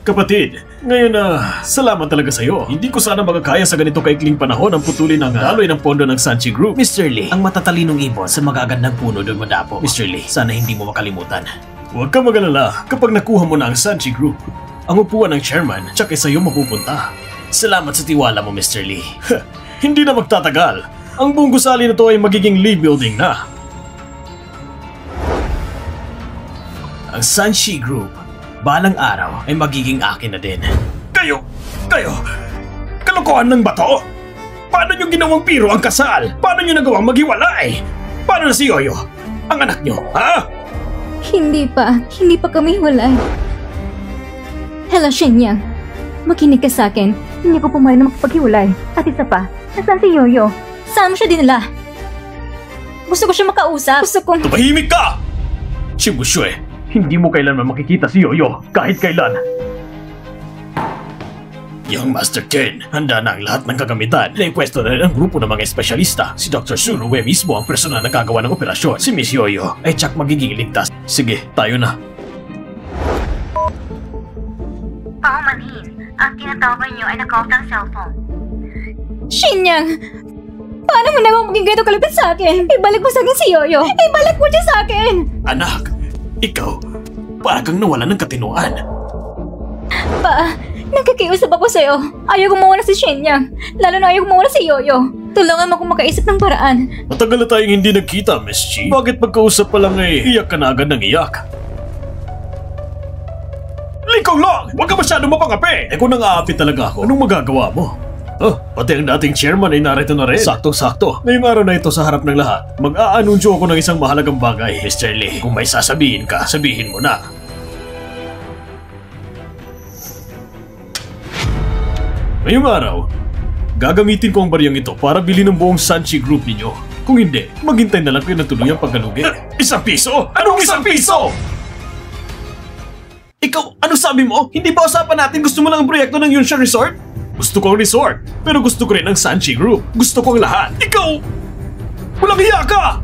Kapatid, ngayon salamat talaga sa'yo. Hindi ko sana makakaya sa ganito kaikling panahon ang putulin ng daloy ng pondo ng Sanchi Group. Mr. Lee, ang matatalinong ibon sa magagandang puno doon madapo. Mr. Lee, sana hindi mo makalimutan. Huwag ka mag-alala kapag nakuha mo na ang Sanchi Group. Ang upuan ng chairman, tsaka sa'yo mapupunta. Salamat sa tiwala mo, Mr. Lee. Hindi na magtatagal. Ang buong gusali na to ay magiging Lee Building na. Ang Sanchi Group, balang araw ay magiging akin na din. Kayo! Kalokohan ng bato? Paano nyo ginawang piro ang kasal? Paano nyo nagawang maghiwalay? Paano na si Yoyo? Ang anak nyo, ha? Hindi pa kami walay. Hello, Shenyang. Makinig ka sa akin. Hindi ko pumayag na makapaghiwalay. At isa pa, nasaan si Yoyo? Saan mo siya dinala? Gusto ko siya makausap. Gusto kong... Tumahimik ka! Chibushue, hindi mo kailanman makikita si Yoyo kahit kailan. Young Master Ken, handa na ang lahat ng kagamitan. Naipwesto na rin ang grupo ng mga espesyalista. Si Dr. Suruwe mismo ang personal na gagawa ng operasyon. Si Miss Yoyo ay tsak magiging ligtas. Sige, tayo na. Paumanhin, ang tinatawagan niyo ay naka-off ng cellphone. Shenyang! Paano mo naman maging ganito kalapit sa akin? Ibalik mo sa akin si Yoyo! Ibalik mo siya sa akin! Anak, ikaw, para kang nawala ng katinuan. Pa, nagkakiusap ako sa'yo. Ayaw kong mawala si Shenyang. Lalo na ayaw kong mawala si Yoyo. Tulungan mo kung makaisip ng paraan. Matagal na tayong hindi nagkita, Miss Chi. Bakit pagkausap pa lang iyak ka na agad ng iyak? Likaw lang! Huwag ka masyadong mapangapi! Kung nang-aapi talaga ako, anong magagawa mo? Pati ang dating chairman ay narito na rin. Sakto-sakto. Ngayong araw na ito sa harap ng lahat, mag-aanunsyo ako ng isang mahalagang bagay. Mr. Lee, kung may sasabihin ka, sabihin mo na. Ngayong araw, gagamitin ko ang bariyang ito para bilhin ng buong Sanchi Group ninyo. Kung hindi, maghintay na lang kayo ng tuluyang pagkalugi. Isang piso? Anong isang piso? Ikaw, ano sabi mo? Hindi ba usapan natin gusto mo lang ang proyekto ng Yunsha Resort? Gusto ko ang resort, pero gusto ko rin ang Sanchi Group. Gusto ko ang lahat. Ikaw! Walang hiya ka!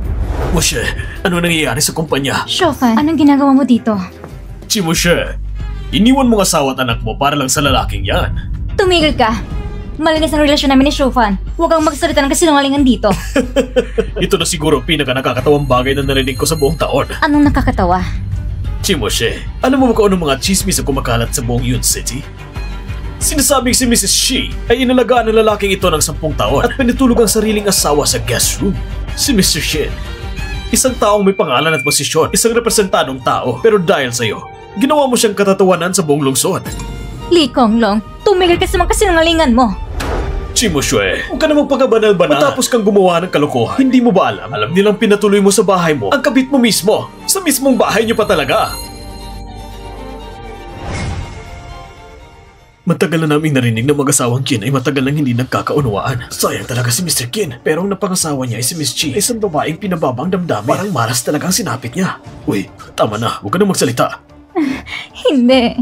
Moshe, ano nangyayari sa kumpanya? Shofan, anong ginagawa mo dito? Moshe, iniwan mong asawa at anak mo para lang sa lalaking yan. Tumigil ka. Malinis ang relasyon namin ni Shofan. Huwag kang magsalita ng kasinungalingan dito. Ito na siguro ang pinaka-nakakatawang bagay na narinig ko sa buong taon. Anong nakakatawa? Moshe, alam mo ba kung anong mga chismis ang kumakalat sa buong Yun City? Sinasabing si Mrs. Shi ay inalagaan ng lalaking ito ng 10 taon at pinitulog ang sariling asawa sa guest room. Si Mr. Shin, isang taong may pangalan at posisyon, isang representadong tao, pero dahil sa'yo, ginawa mo siyang katatawanan sa buong lungsod. Li Konglong, tumigil ka sa mga kasinungalingan mo. Chimoshue, huwag ka na magpakabanal-banal. Matapos kang gumawa ng kalokohan, hindi mo ba alam? Alam nilang pinatuloy mo sa bahay mo ang kabit mo mismo. Sa mismong bahay niyo pa talaga. Matagal na naming narinig na mag-asawang Kin ay matagal nang hindi nagkakaunawaan. Sayang talaga si Mr. Kin, pero ang napangasawa niya ay si Miss Chi, isang babaeng pinababang damdamin. Parang malas talagang sinapit niya. Uy, tama na, huwag ka na magsalita. Hindi.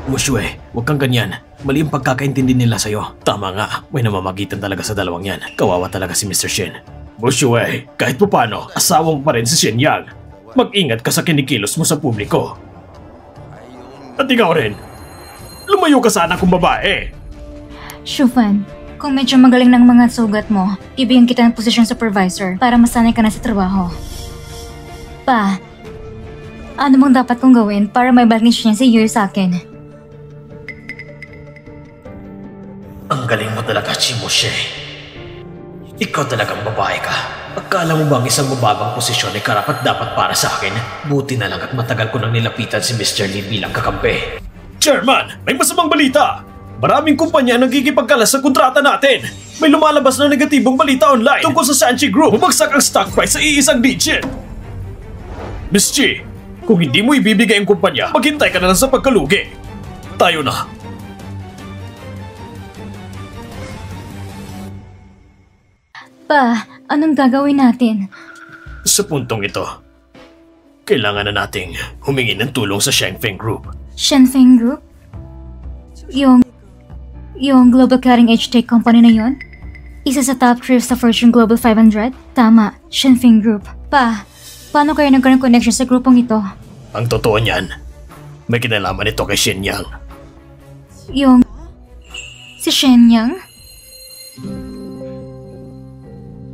Mushue, huwag kang ganyan. Mali ang pagkakaintindi nila sa'yo. Tama nga, may namamagitan talaga sa dalawang yan. Kawawa talaga si Mr. Shin. Mushue, kahit pa paano, asawa mo pa rin si Shin Yang. Mag-ingat ka sa kinikilos mo sa publiko. At ikaw rin. Lumayo ka sana kung babae. Shufan, kung medyo magaling ng mga sugat mo, ibigyan kita ng posisyon supervisor para masanay ka na sa trabaho. Pa, ano bang dapat kong gawin para may balik niya si Yoyo sa akin? Ang galing mo talaga, Chimoshe. Ikaw talagang babae ka. Akala mo bang isang mababang posisyon ay karapat-dapat para sa akin? Buti na lang at matagal ko nang nilapitan si Mr. Lee bilang kakampi. Chairman, may masamang balita! Maraming kumpanya ang nagkikipagkalas sa kontrata natin. May lumalabas na negatibong balita online tungkol sa Sanchi Group. Bumagsak ang stock price sa iisang digit. Miss Chi, kung hindi mo ibibigay ang kumpanya, maghintay ka na lang sa pagkalugi. Tayo na. Pa, anong gagawin natin? Sa puntong ito, kailangan na nating humingi ng tulong sa Shengfeng Group. Shengfeng Group? Yung global cutting-edge tech company na yon? Isa sa top 3 sa Fortune Global 500? Tama, Shengfeng Group. Pa, paano kayo nagkaroon connection sa grupong ito? Ang totoo niyan, may kinalaman ito kay Shin Yang. Yung... Si Shenyang?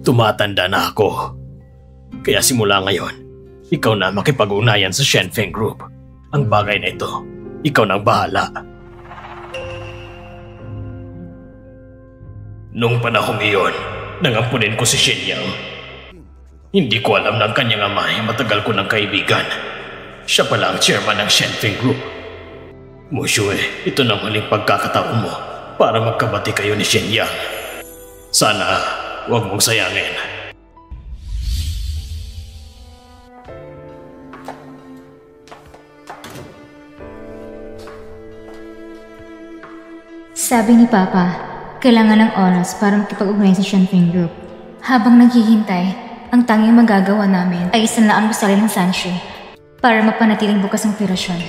Tumatanda na ako. Kaya simula ngayon, ikaw na makipag-ugnayan sa Shenfeng Group. Ang bagay na ito, ikaw nang bahala. Nung panahong iyon, nangampunin ko si Shenyang. Hindi ko alam na ang kanyang ama ay matagal ko ng kaibigan. Siya pala ang chairman ng Shenfeng Group. Mushue, ito na ang huling pagkakataon mo para magkabati kayo ni Shenyang. Sana huwag mong sayangin. Sabi ni Papa, kailangan ng oras para makipag-ugnay sa Shenfeng Group. Habang naghihintay, ang tanging magagawa namin ay isanlaan ang gusali ng Sanshi para mapanatiling bukas ang operasyon.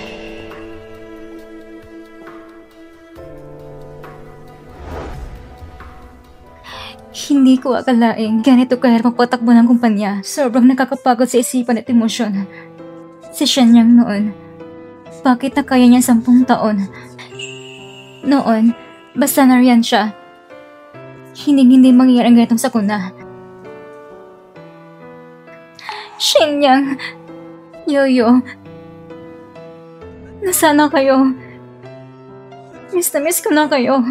Hindi ko akalaing ganito kahirap magpatakbo ng kumpanya. Sobrang nakakapagod sa isipan at emosyon. Si Shenyang noon, bakit na kaya niya 10 taon? Noon, basta nariyan siya. Hindi mangyayari ang ganitong sakuna. Shenyang, Yoyo, nasana kayo? Miss na miss ko na kayo.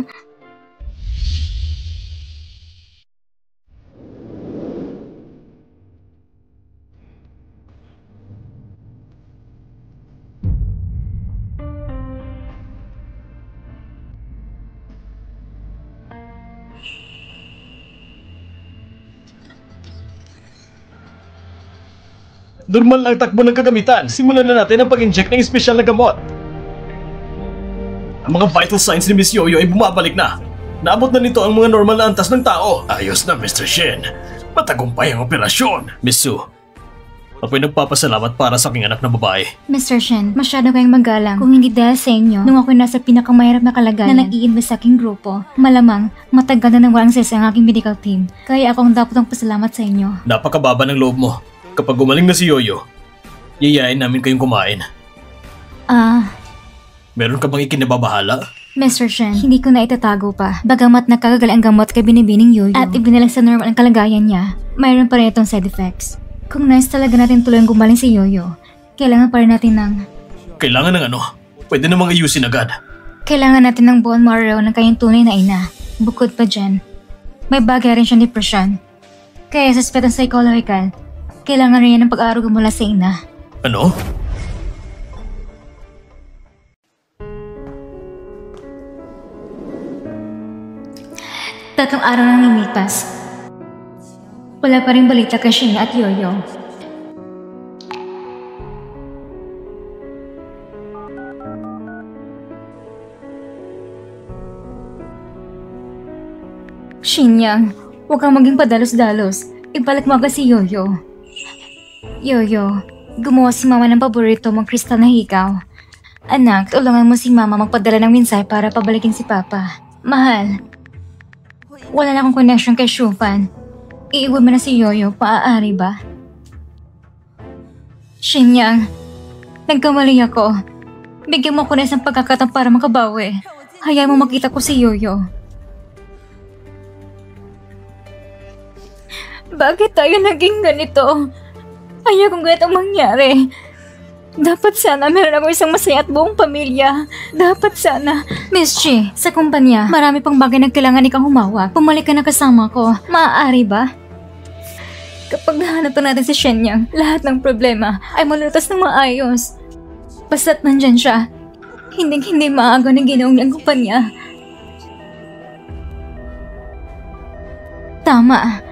Normal lang takbo ng kagamitan. Simulan na natin ang pag-inject ng espesyal na gamot. Ang mga vital signs ni Miss Yoyo ay bumabalik na. Naabot na nito ang mga normal na antas ng tao. Ayos na, Mr. Shen. Matagumpay ang operasyon. Miss Su, ako'y nagpapasalamat para sa aking anak na babae. Mr. Shen, masyado kayong magalang. Kung hindi dahil sa inyo, nung ako'y nasa pinakamahirap na kalagayan na nag-i-invest sa aking grupo, malamang matagal na nang walang sesa ang aking medical team. Kaya akong dapat ang pasalamat sa inyo. Napakababa ng loob mo. Kapag gumaling na si Yoyo, yayain namin kayong kumain. Meron ka bang ikinababahala? Mr. Shen, hindi ko na itatago pa. Bagamat nakagagal ang gamot kay Binibining Yoyo at ibinalang sa normal ang kalagayan niya, mayroon pa rin itong side effects. Kung nais talaga natin tuloy gumaling si Yoyo, kailangan pa rin natin ng... Kailangan ng ano? Pwede namang ayusin agad. Kailangan natin ng bone marrow ng kanyang tunay na ina. Bukod pa dyan, may bagay rin siyang depression. Kaya sa aspetong psychological, kailangan rin yan ng pag-aaruga mula sa ina. Ano? Tatlong araw nang lumipas. Wala pa rin balita kay Shenyang at Yoyo. Shenyang, huwag kang maging padalos-dalos. Ibalik mo agad si Yoyo. Yoyo, gumawa si Mama ng paborito mong kristal na hikaw. Anak, tulungan mo si Mama magpadala ng mensahe para pabalikin si Papa. Mahal, wala na akong connection kay Shufan. Iiwan mo na si Yoyo, maaari ba? Shenyang, nagkamali ako. Bigyan mo ko na isang pagkakataon para makabawi. Hayaan mo makita ko si Yoyo. Bakit tayo naging ganito? Ayaw kong ganitong mangyari. Dapat sana meron ako isang masaya at buong pamilya. Dapat sana. Miss Chi, sa kumpanya, marami pang bagay na kailangan ikang humawak. Pumalik ka na kasama ko. Maaari ba? Kapag nahanap natin si Shenyang, lahat ng problema ay malulutas ng maayos. Basta't nandyan siya, hindi maaagaw ng ginawa ng kumpanya. Tama.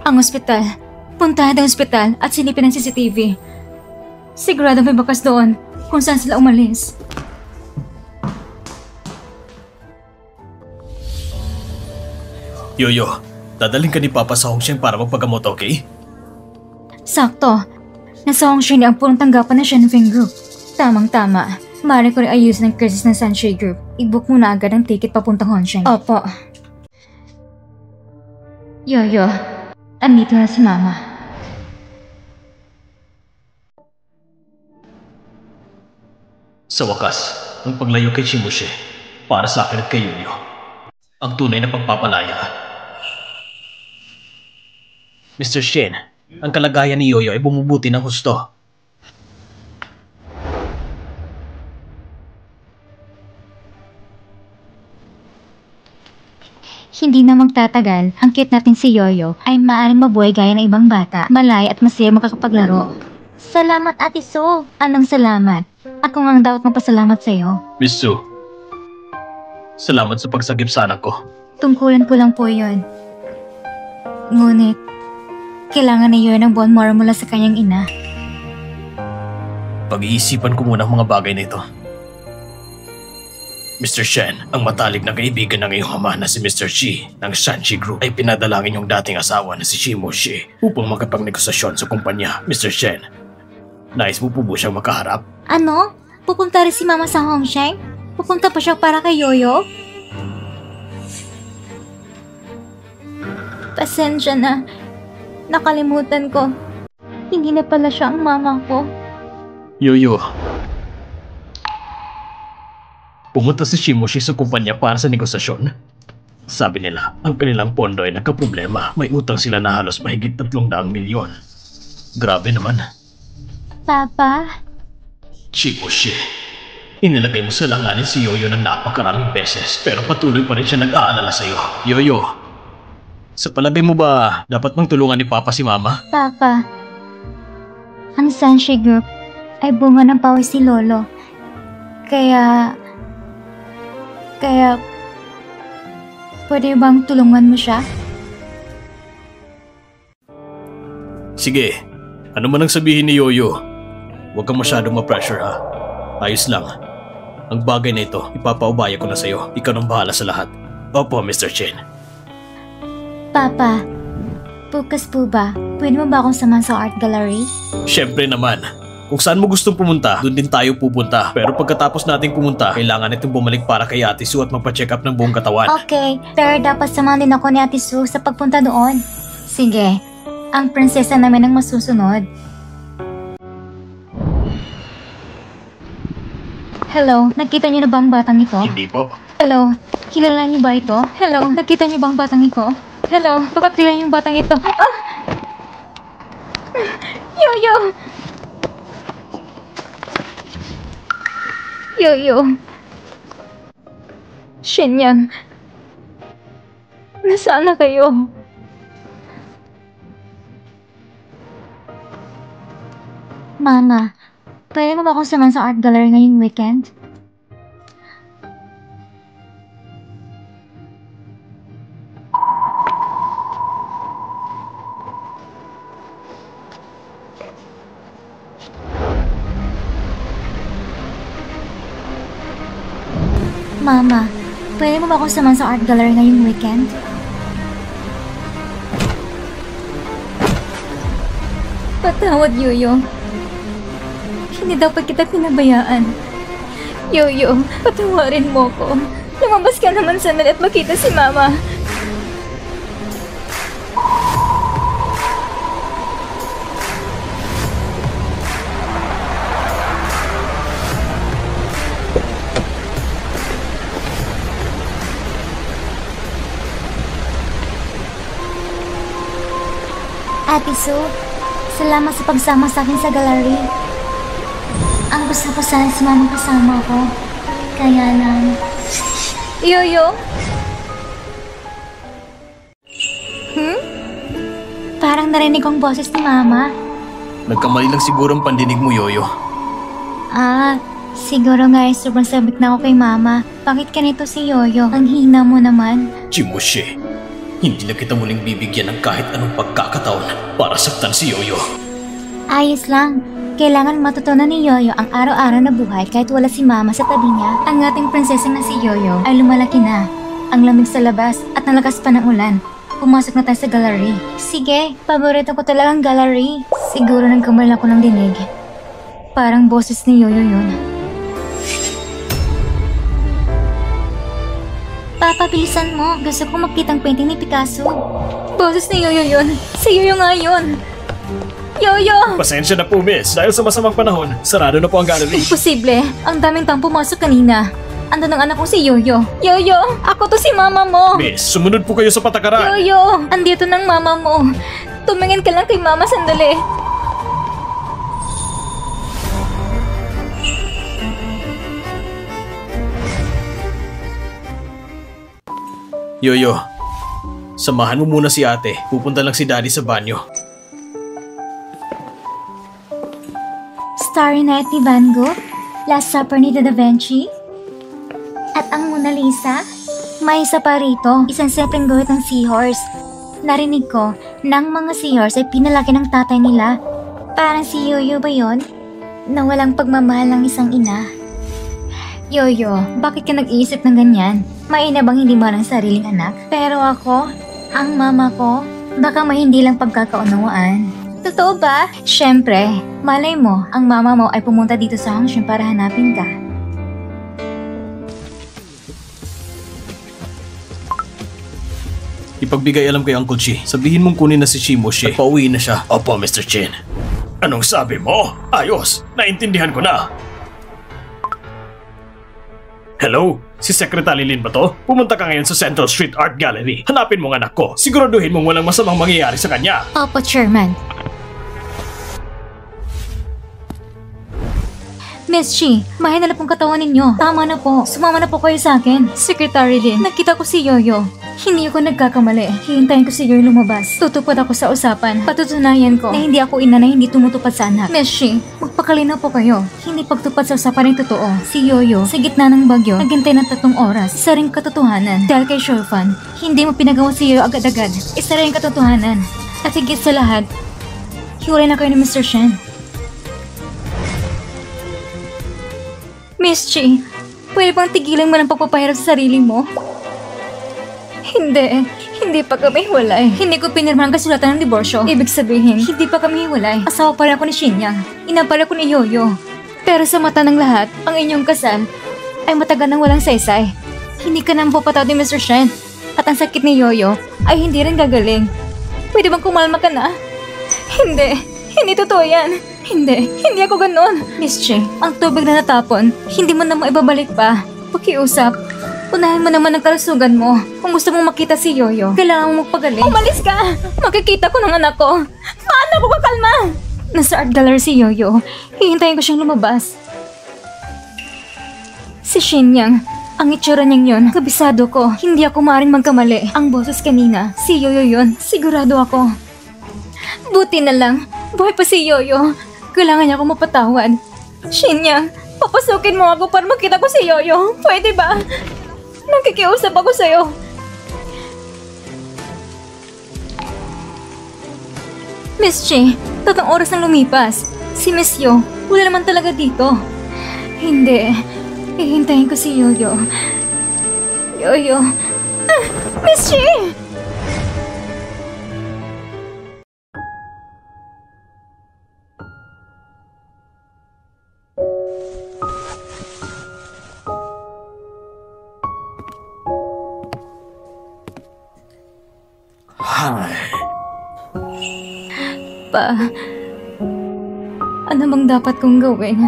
Ang ospital. Puntahan ang ospital at silipin ang CCTV. Sigurado may bakas doon kung saan sila umalis. Yoyo, dadaling ka ni Papa sa Hongsheng para magpagamot, okay? Sakto. Nasa Hongsheng ang punong tanggapan ng Shenfeng Group. Tamang-tama. Maaari ko rin ayusin ang crisis ng Sanshi Group. I-book mo na agad ang ticket papuntang Hongsheng. Opo. Yoyo, andito na si Mama. Sa wakas, ang paglayo kay Shimoshe para sa akin at kay Yoyo. Ang tunay na pagpapalaya. Mr. Shin, ang kalagayan ni Yoyo ay bumubuti ng husto. Hindi na magtatagal, ang cute natin si Yoyo ay maaaring mabuhay gaya ng ibang bata, malaya at masaya makakapaglaro. Salamat, Ate Su! Anong salamat? Ako nga ang dapat magpasalamat sa'yo. Miss Su, salamat sa pagsagip sa anak ko. Tungkulan ko lang po yun. Ngunit, kailangan ni Yoyo ng bone marrow mula sa kanyang ina. Pag-iisipan ko muna ang mga bagay na ito. Mr. Shen, ang matalik na kaibigan ng iyong ama na si Mr. Shi ng Shanxi Group ay pinadalangin yung dating asawa na si Shimo Shi upang makapagnegosasyon sa kumpanya. Mr. Shen, nais mo po ba siyang makaharap? Ano? Pupunta rin si Mama sa Hongsheng? Pupunta pa siya para kay Yoyo? Pasensya na. Nakalimutan ko. Hindi na pala siya ang mama ko. Yoyo, pumunta si Shimoshi sa kumpanya para sa negosasyon. Sabi nila, ang kanilang pondo ay nagkaproblema. May utang sila na halos mahigit 300 milyon. Grabe naman. Papa? Shimoshi, inilagay mo sa langanin si Yoyo ng napakaraming beses pero patuloy pa rin siya nag-aalala sa'yo. Yoyo, sa palagay mo ba dapat mang tulungan ni Papa si Mama? Papa, ang Sanshi Group ay bunga ng pawis si Lolo. Kaya, pwede bang tulungan mo siya? Sige, ano man ang sabihin ni Yoyo, huwag kang masyadong ma-pressure ha. Ayos lang. Ang bagay na ito, ipapaubaya ko na sa'yo. Ikaw nang bahala sa lahat. Opo, Mr. Chen. Papa, bukas po ba? Pwede mo ba akong samahan sa art gallery? Siyempre naman. Kung saan mo gustong pumunta, doon din tayo pupunta. Pero pagkatapos nating pumunta, kailangan itong bumalik para kay Ate Su at magpa-check up ng buong katawan. Okay, pero dapat samahan din ako ni Ate Su sa pagpunta doon. Sige, ang prinsesa namin ang masusunod. Hello, nakita niyo na ba ang batang ito? Hindi po. Hello, kilala niyo ba ito? Hello, nakita niyo ba ang batang ito? Hello, baka kilala niyo yung batang ito? Ah! Yoyo! Yoyo. Shenyang. Nasaan na kayo? Mama, pwede mo ba akong samahan sa art gallery ngayong weekend? Mama, pwede mo ba akong samahan sa art gallery ngayong weekend? Patawad, Yoyo. Hindi dapat kita pinabayaan. Yoyo, patawarin mo ko. Lumabas ka naman sandali at makita si Mama. Ate Su, salamat sa pagsama sa akin sa gallery. Ang gusto ko sana si Mama kasama ko. Kaya lang... Yoyo? Parang narinig ko ang boses ni Mama. Nagkamali lang siguro ang pandinig mo, Yoyo. Siguro nga sobrang sabik na ako kay Mama. Bakit ganito si Yoyo? Ang hina mo naman. Chimoshi, hindi na kita muling bibigyan ng kahit anong pagkakataon para saktan si Yoyo. Ayos lang. Kailangan matutunan ni Yoyo ang araw-araw na buhay kahit wala si Mama sa tabi niya. Ang ating prinsesa na si Yoyo ay lumalaki na. Ang lamig sa labas at nalakas pa ng ulan. Pumasok na tayo sa gallery. Sige, paborito ko talagang gallery. Siguro nagkamali ako ng dinig. Parang boses ni Yoyo yun. Papa, bilisan mo. Gusto ko makitang painting ni Picasso. Boses ni Yoyo yun. Si Yoyo nga yun. Yoyo! Pasensya na po, miss. Dahil sa masamang panahon, sarado na po ang gallery. Imposible. Ang daming tang pumasok kanina. Andun ang anak ko si Yoyo. Yoyo, ako to si mama mo. Miss, sumunod po kayo sa patakaran. Yoyo, andito ng mama mo. Tumingin ka lang kay mama sandali. Yoyo, samahan mo muna si ate. Pupunta lang si daddy sa banyo. Starry Night ni Van Gogh, Last Supper ni Da Vinci, at ang Mona Lisa. May isa pa rito, isang simpleng guhit ng seahorse. Narinig ko na ang mga seahorse ay pinalaki ng tatay nila. Parang si Yoyo ba yun? Na walang pagmamahal ng isang ina. Yoyo, bakit ka nag-iisip ng ganyan? Maina bang hindi mo ng sariling anak? Pero ako, ang mama ko, baka may hindi lang pagkakaunawaan. Totoo ba? Siyempre, malay mo, ang mama mo ay pumunta dito sa Hongshun para hanapin ka. Ipagbigay alam kay Uncle Chi. Sabihin mong kunin na si Shimoshi at pauwi na siya. Opo, Mr. Chin. Anong sabi mo? Ayos, naintindihan ko na. Hello? Si Secretary Lin ba to? Pumunta ka ngayon sa Central Street Art Gallery. Hanapin mo ang anak ko. Siguraduhin mong walang masamang mangyayari sa kanya. Opo, Chairman. Miss Chi, mahal na pong katawan ninyo. Tama na po. Sumama na po kayo sa akin. Secretary Lin, nakita ko si Yoyo. Hindi ako nagkakamali. Hihintayin ko si Yoyo lumabas. Tutupad ako sa usapan. Patutunayan ko na hindi ako ina na hindi tumutupad sa anak. Miss Chi, magpakalinaw po kayo. Hindi pagtupad sa usapan ng totoo. Si Yoyo, sa gitna ng bagyo, naghintay ng 3 oras. Isa ring katotohanan. Dahil kay Shorefan, hindi mo pinagawa si Yoyo agad-agad. Isa ring katotohanan. At higit sa lahat, hiwalay na kayo ni Mr. Shen. Miss Chi, pwede bang tigilan mo ng pagpapahirap sa sarili mo? Hindi pa kami hiwalay. Hindi ko pinirma ang kasulatan ng diborsyo. Ibig sabihin, hindi pa kami hiwalay. Asawa pa rin ako ni Shinyang. Ina pa rin ako ni Yoyo. Pero sa mata ng lahat, ang inyong kasal ay matagal nang walang saysay. Hindi ka nang papatawad ni Mr. Shen. At ang sakit ni Yoyo ay hindi rin gagaling. Pwede bang kumalma ka na? Hindi totoo yan. Hindi ako ganun. Miss Chi, ang tubig na natapon, hindi mo na maibabalik pa. Pakiusap, unahin mo naman ang kalusugan mo. Kung gusto mong makita si Yoyo, kailangan mo magpagaling. Umalis ka! Makikita ko ng anak ko. Paano ako kakalma? Nasa art gallery si Yoyo. Hihintayin ko siyang lumabas. Si Shinyang, ang itsura niyang yun, kabisado ko. Hindi ako maaaring magkamali. Ang boses kanina, si Yoyo yun. Sigurado ako. Buti na lang, buhay pa si Yoyo. Kailangan niya ako mapatawad. Shinyang, papasukin mo ako para makita ko si Yoyo. Pwede ba? Nakikiusap ako sa'yo. Miss Chi, 3 oras nang lumipas. Si Miss Yo, wala naman talaga dito. Hindi. Hihintayin ko si Yoyo. Yoyo. Miss Chi! Pa, ano bang dapat kong gawin?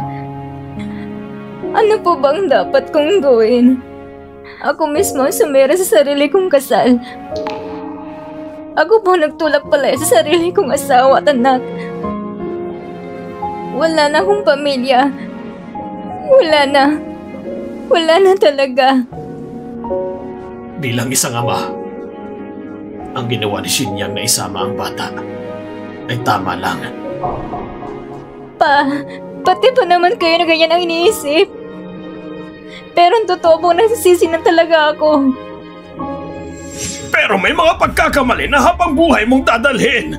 Ano po bang dapat kong gawin? Ako mismo ang sumira sa sarili kong kasal. Ako po nagtulak pala sa sarili kong asawa at anak. Wala na akong pamilya. Wala na talaga. Bilang isang ama, ang ginawa ni Shinyang na isama ang bata ay tama lang. Pa, pati pa naman kayo na ganyan ang iniisip. Pero ang totoo po, nasisisi na talaga ako. Pero may mga pagkakamali na habang buhay mong dadalhin.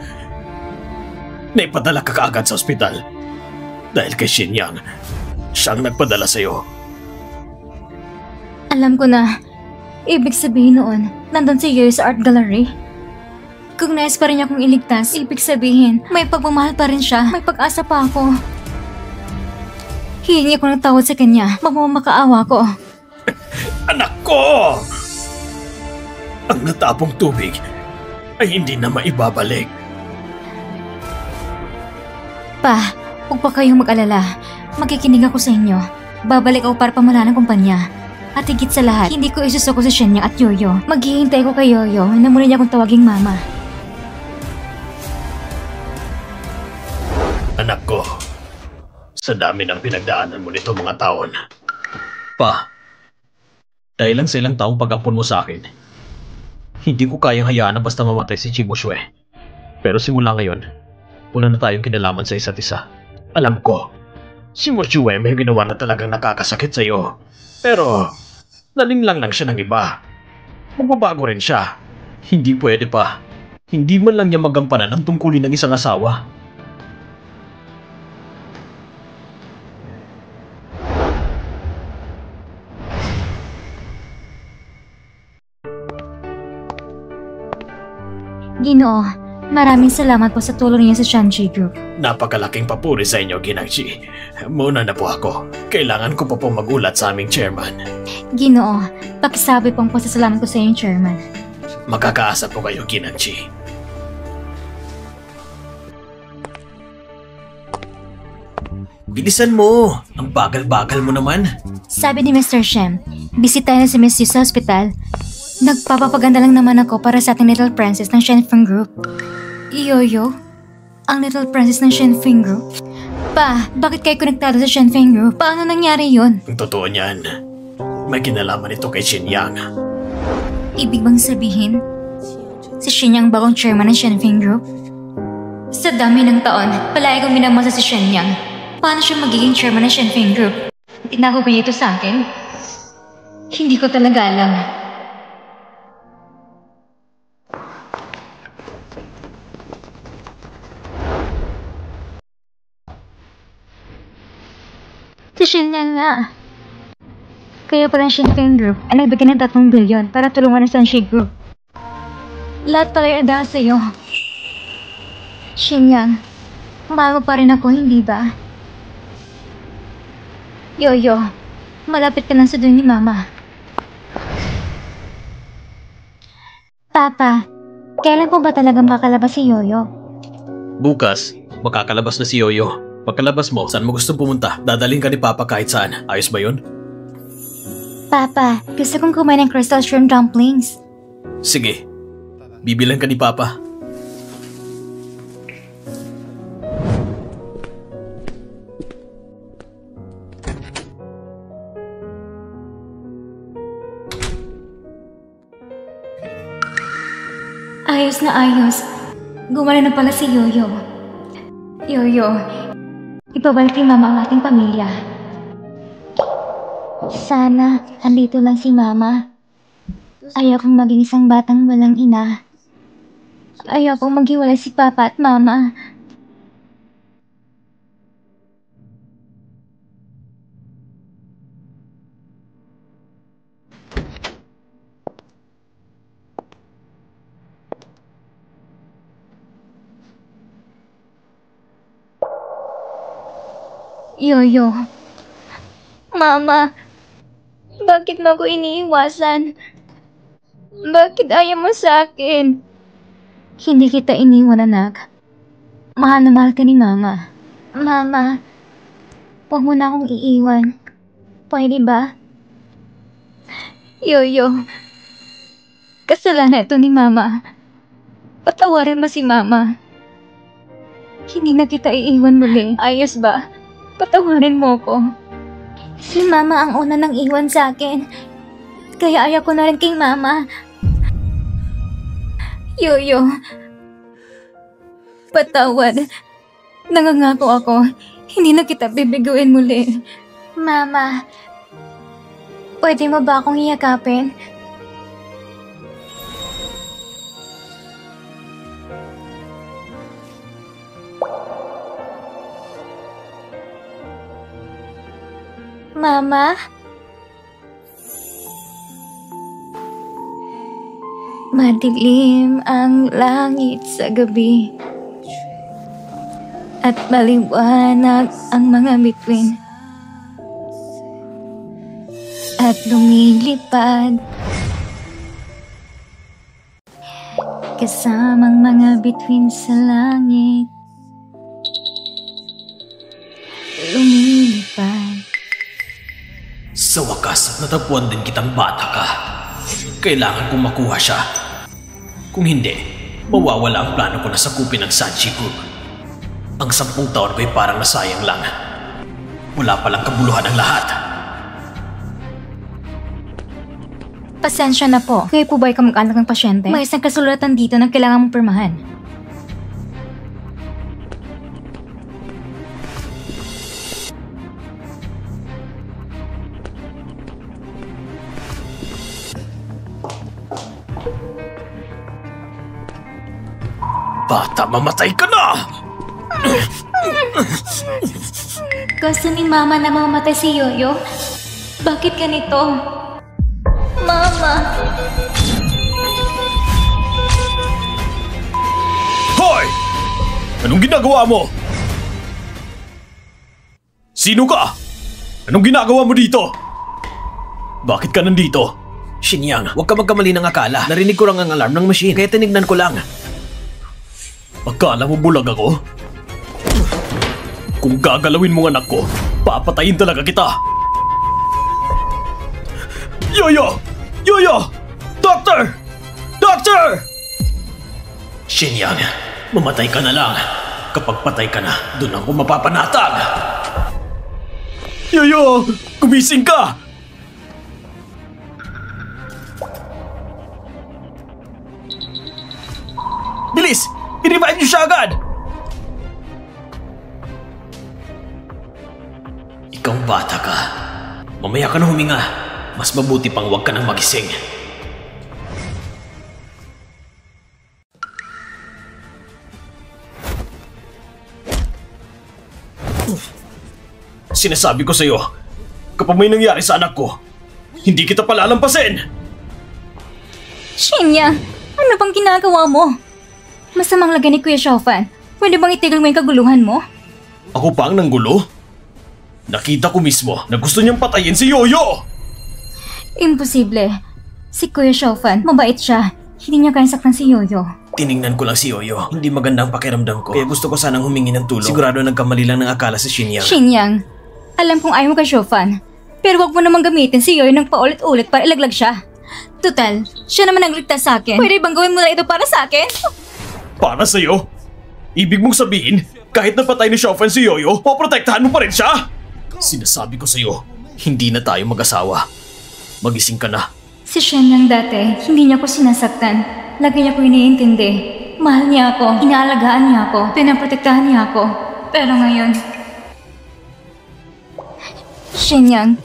Naipadala ka kaagad sa ospital. Dahil kay Shinyang, siyang nagpadala sa'yo. Alam ko na. Ibig sabihin noon, nandun si Yoyo sa art gallery. Kung nais pa rin niya akong iligtas, ibig sabihin, may pagmamahal pa rin siya. May pag-asa pa ako. Hihingi ko ng tawad sa kanya. Magmamakaawa ko. Anak ko! Ang natapong tubig ay hindi na maibabalik. Pa, huwag pa kayong mag-alala. Makikinig ako sa inyo. Babalik ako para pamalaan ng kumpanya. At higit sa lahat, hindi ko isusuko si Shenyang at Yoyo. Maghihintay ko kay Yoyo na muli niya akong tawaging mama. Anak ko, sa dami ng pinagdaanan mo nito mga taon. Pa, dahil lang sa ilang taong pag-ampon mo sa akin, hindi ko kayang hayaan na basta mamatay si Chimoshue. Pero simula ngayon, wala na tayong kinalaman sa isa't isa. Alam ko, si Moshue may ginawa na talagang nakakasakit sa iyo. Pero, nalinlang lang siya ng iba. Magbabago rin siya. Hindi pwede pa. Hindi man lang niya magampanan ang tungkulin ng isang asawa. Ginoo, maraming salamat po sa tulong niyo sa Shanji Group. Napakalaking papuri sa inyo, Ginangchi. Muna na po ako. Kailangan ko pa po magulat sa aming chairman. Ginoo, pakisabi pong pasasalamat ko sa inyong chairman. Makakaasa po kayo, Ginangchi. Bilisan mo! Ang bagal-bagal mo naman. Sabi ni Mr. Shem, bisitahin na si Miss Yu sa ospital. Nagpapapaganda lang naman ako para sa ating Little Princess ng Shenfeng Group. Yoyo? Ang Little Princess ng Shenfeng Group? Pa, bakit kayo konektado sa Shenfeng Group? Paano nangyari yun? Ang totoo niyan, may kinalaman ito kay Shenyang. Ibig bang sabihin, si Shenyang bagong chairman ng Shenfeng Group? Sa dami ng taon, palagi kong minamasa si Shenyang. Paano siya magiging chairman ng Shenfeng Group? Tinako ba niya ito sa akin? Hindi ko talaga alam. Si Shenyang nga. Kaya pala ang Shenfeng Group ay nagbigay ng 3 bilyon para tulungan ang Sanshi Group. Lahat pala ay dahil sa'yo. Shenyang, mahal mo pa rin ako, hindi ba? Yoyo, malapit ka lang sa doon ni Mama. Papa, kailan po ba talaga makalabas si Yoyo? Bukas, makakalabas na si Yoyo. Pagkalabas mo, saan mo gusto pumunta? Dadaling ka ni Papa kahit saan. Ayos ba yun? Papa, gusto kong kumain ng crystal shrimp dumplings. Sige, bibilang ka ni Papa. Ayos na ayos. Gumana na pala si Yoyo. Yoyo, ibabalik ni Mama ang ating pamilya. Sana, andito lang si Mama. Ayaw kong maging isang batang walang ina. Ayaw kong maghiwalay si Papa at Mama. Yoyo. Mama, bakit mo ako iniiwasan? Bakit ayaw mo sa akin? Hindi kita iniwan, anak. Mahal na mahal ka ni Mama. Mama, huwag mo na akong iiwan. Pwede ba? Yoyo, kasalanan ito ni Mama. Patawarin mo si Mama. Hindi na kita iiwan muli. Ayos ba? Patawarin mo ko. Si Mama ang una nang iwan sa akin. Kaya ayaw ko na rin kay Mama. Yoyo. Patawad. Nangangako ako. Hindi na kita bibiguin muli. Mama. Pwede mo ba akong iyakapin? Mama? Madilim ang langit sa gabi at maliwanag ang mga bituin at lumilipad kasamang mga bituin sa langit lumilipad. Sa wakas, natagpuan din kitang bata ka. Kailangan kong makuha siya. Kung hindi, mawawala ang plano ko na sakupin ang Sanchi Group. Ang 10 taon ko'y parang nasayang lang. Wala palang kabuluhan ang lahat. Pasensya na po. Kayo po ba ay kamag-anak ng pasyente? May isang kasulatan dito na kailangan mong pirmahan. Bata, mamatay ka na! Gusto ni Mama na mamatay si Yoyo? Bakit ganito? Mama! Hoy! Anong ginagawa mo? Sino ka? Anong ginagawa mo dito? Bakit ka nandito? Shinyang, huwag ka magkamali ng akala. Narinig ko lang ang alarm ng machine, kaya tinignan ko lang. Akala mo bulag ako? Kung gagalawin mo ang anak ko, papatayin talaga kita! Yoyo! Yoyo! Doctor! Doctor! Shinyang, mamatay ka na lang. Kapag patay ka na, doon ako mapapanatag. Yoyo! Gumising ka! Bilis! I-revive niyo siya agad! Ikaw bata ka. Mamaya ka na huminga. Mas mabuti pang huwag ka nang magising. Sinasabi ko sa'yo, kapag may nangyari sa anak ko, hindi kita palalampasin! Shinya, ano bang ginagawa mo? Masamang lagay ni Kuya Xiaofan. Pwede bang itigil mo yung kaguluhan mo? Ako pa ang nanggulo? Nakita ko mismo na gusto niyang patayin si Yoyo! Imposible. Si Kuya Xiaofan, mabait siya. Hindi niya kayang saktan si Yoyo. Tiningnan ko lang si Yoyo. Hindi maganda ang pakiramdam ko. Kaya gusto ko sanang humingi ng tulong. Sigurado nagkamali lang ng akala si Shinyang. Shinyang, alam kong ayaw mo kay Xiaofan. Pero wag mo namang gamitin si Yoyo ng paulit-ulit para ilaglag siya. Total, siya naman ang ligtas sa akin. Pwede bang gawin mo na ito para sa akin? Para sa'yo? Ibig mong sabihin, kahit napatay ni Xiaofan si Yoyo, poprotektahan mo pa rin siya? Sinasabi ko sa'yo, hindi na tayo mag-asawa. Magising ka na. Si Shenyang dati, hindi niya ko sinasaktan. Lagi niya ko iniintindi. Mahal niya ako, inaalagaan niya ako, pinaprotektahan niya ako. Pero ngayon... Shenyang,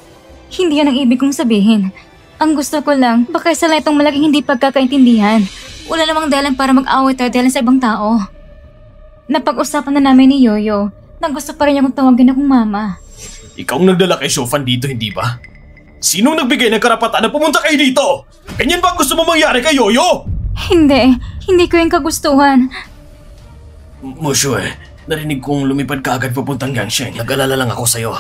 hindi yan ang ibig kong sabihin. Ang gusto ko lang, baka isa lang itong malaking hindi pagkakaintindihan. Wala namang dahilan para mag-away tayo dahil sa ibang tao. Napag-usapan na namin ni Yoyo na gusto pa rin niya kong tawagin akong mama. Ikaw ang nagdala kay Xiaofan dito, hindi ba? Sinong nagbigay ng karapatan na pumunta kayo dito? Ganyan ba gusto mo mangyari kay Yoyo? Hindi ko yung kagustuhan. Mushue, narinig kong lumipad ka agad papuntang Yangsheng. Nag-alala lang ako sa'yo.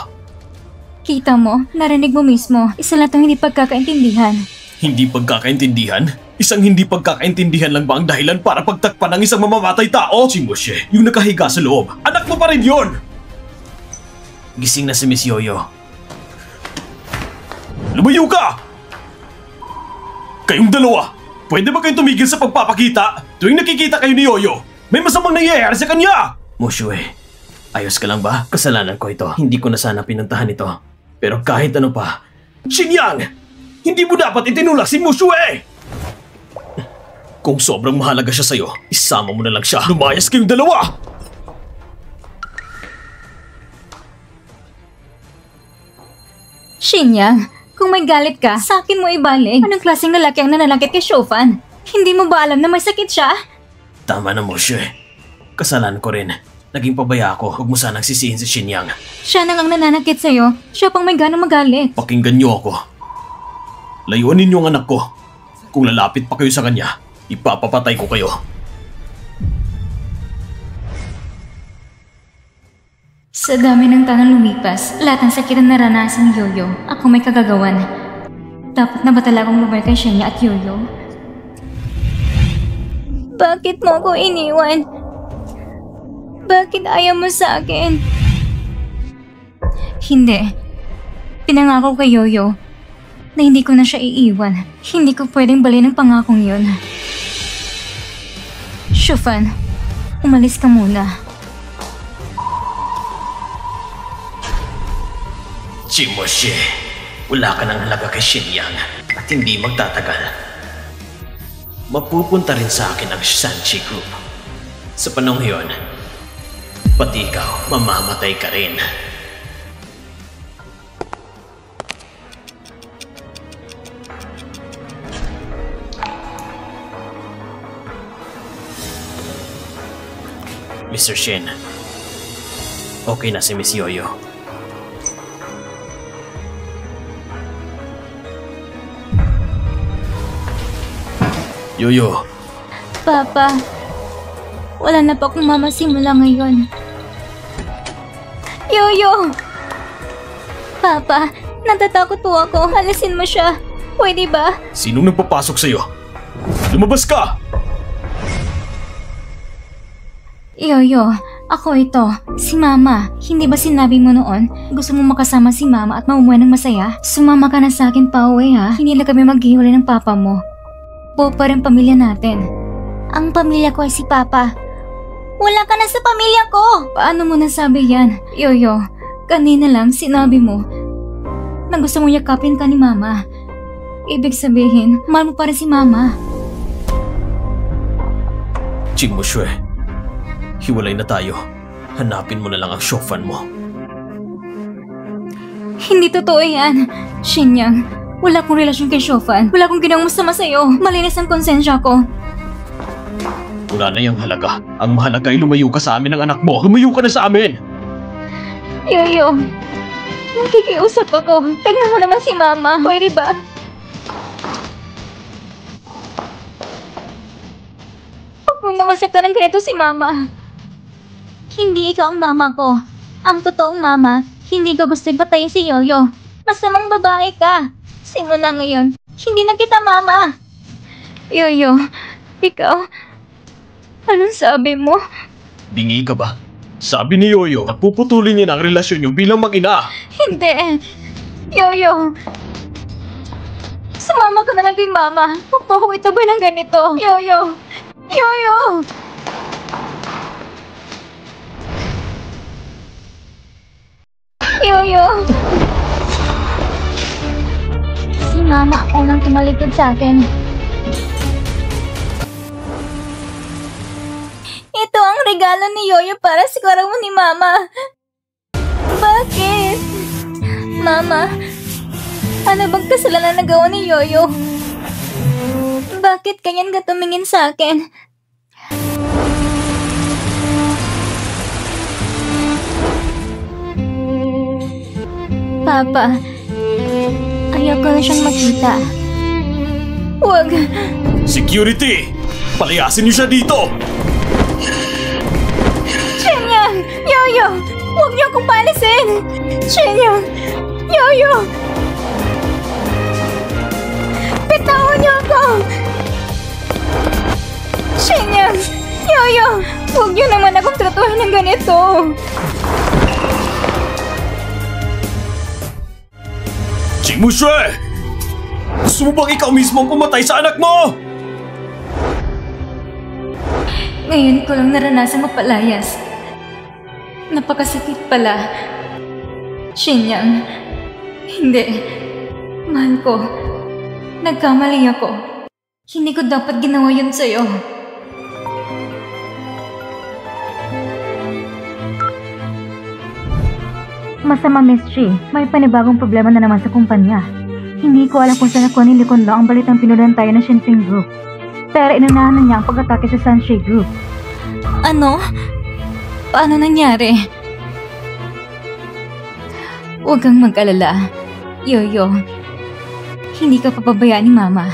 Kita mo, narinig mo mismo, isa lang itong hindi pagkakaintindihan. Hindi pagkakaintindihan? Isang hindi pagkakaintindihan lang ba ang dahilan para pagtakpan ng isang mamamatay tao? Si Moshe, yung nakahiga sa loob, anak mo pa rin yun! Gising na si Miss Yoyo. Lumayo ka! Kayong dalawa, pwede ba kayong tumigil sa pagpapakita tuwing nakikita kayo ni Yoyo? May masamang nangyayari sa kanya! Mushue, ayos ka lang ba? Kasalanan ko ito. Hindi ko na sana pinuntahan ito. Pero kahit ano pa, Shinyang! Hindi mo dapat itinulak si Mushue! Kung sobrang mahalaga siya sa'yo, isama mo na lang siya. Lumayas kayong dalawa! Shinyang, kung may galit ka, sa akin mo ibalik. Anong klaseng lalaki ang nananakit kay Xiaofan? Hindi mo ba alam na may sakit siya? tama na Mushue. Kasalanan ko rin. Naging pabaya ako. Huwag mo sanang sisihin si Shinyang. Siya nang ang nananakit sa'yo. Siya pang may ganang magalit. Pakinggan niyo ako. Layuan ninyo ang anak ko. Kung lalapit pa kayo sa kanya, ipapapatay ko kayo. Sa dami ng tanong lumipas, lahat ng sakit na naranasan ni Yoyo, ako may kagagawan. Dapat na ba talagang lumay kay Shenya at Yoyo? Bakit mo ako iniwan? Bakit ayaw mo sa akin? Hindi. Pinangako kay Yoyo na hindi ko na siya iiwan. Hindi ko pwedeng baliin ang pangakong yun. Shufan, umalis ka muna. Chimoshe, wala ka ng halaga kay Shenyang at hindi magtatagal. Mapupunta rin sa akin ang Sanchi Group. Sa panahon yon, pati ikaw mamamatay ka rin. Mr. Shin, okay na si Miss Yoyo. Yoyo. Papa, wala na pa akong mama simula ngayon. Yoyo! Papa, natatakot po ako. Alisin mo siya. Pwede ba? Sinong nagpapasok sa'yo? Lumabas ka! Yoyo, ako ito. Si Mama. Hindi ba sinabi mo noon, gusto mo makasama si Mama at mamumuhay ng masaya? Sumama ka na sa akin pa uwi ha. Hindi na kami maghiwalay ng papa mo. Buo pa rin pamilya natin. Ang pamilya ko ay si Papa. Wala ka na sa pamilya ko! Paano mo nasabi yan? Yoyo, kanina lang sinabi mo na gusto mo yakapin ka ni Mama. Ibig sabihin, mahal mo pa rin si Mama. Chingmoshue, hiwalay na tayo. Hanapin mo na lang ang Shofan mo. Hindi totoo yan. Shenyang, wala akong relasyon kay Shofan. Wala akong ginawang masama sa'yo. Malinis ang konsensya ko. Wala na yung halaga. Ang mahalaga ay lumayo ka sa amin ng anak mo. Lumayo ka na sa amin! Yoyo, nakikiusap ako. Tignan mo naman si Mama. Pwede ba? Huwag mong namasaktan ng ganito si Mama. Hindi ikaw ang mama ko. Ang totoong mama, hindi ko gusto patayin si Yoyo. Masamang babae ka. Simula ngayon, hindi na kita mama. Yoyo, ikaw, anong sabi mo? Bingi ka ba? Sabi ni Yoyo na puputulin niya ang relasyon niyo bilang mag-ina. Hindi. Yoyo. Sumama ka na lang kay Mama. Huwag mo akong itaboy ng ganito. Yoyo. Yoyo. Yoyo. Si Mama ang unang tumalikod sa akin. Ito ang regalo ni Yoyo para sa karawang ni Mama. Bakit? Mama, ano bang kasalanan na gawa ni Yoyo? Bakit ganyan ka tumingin sa akin? Papa, ayaw ko na siyang makita. Huwag. Security! Palayasin niyo siya dito! Shenyang! Yoyo! Huwag niyo akong palisin! Shenyang! Yoyo! Bitawan niyo ako! Shenyang! Yoyo! Huwag niyo naman akong tratuhin ng ganito! Chingmoshue! Gusto mo bang ikaw mismo ang pumatay sa anak mo? Ngayon ko lang naranasang mapalayas. Napakasakit pala. Shenyang, hindi. Mahal ko. Nagkamali ako. Hindi ko dapat ginawa yun sa'yo. Masama, Miss Chi. May panibagong problema na naman sa kumpanya. Hindi ko alam kung saan ako nilikon lang ang balitang pinulan tayo ng Shinping Group. Pero inunahan na niya ang pag-atake sa Sanshi Group. Ano? Paano nangyari? Huwag kang mag-alala. Yoyo, hindi ka papabayaan ni Mama.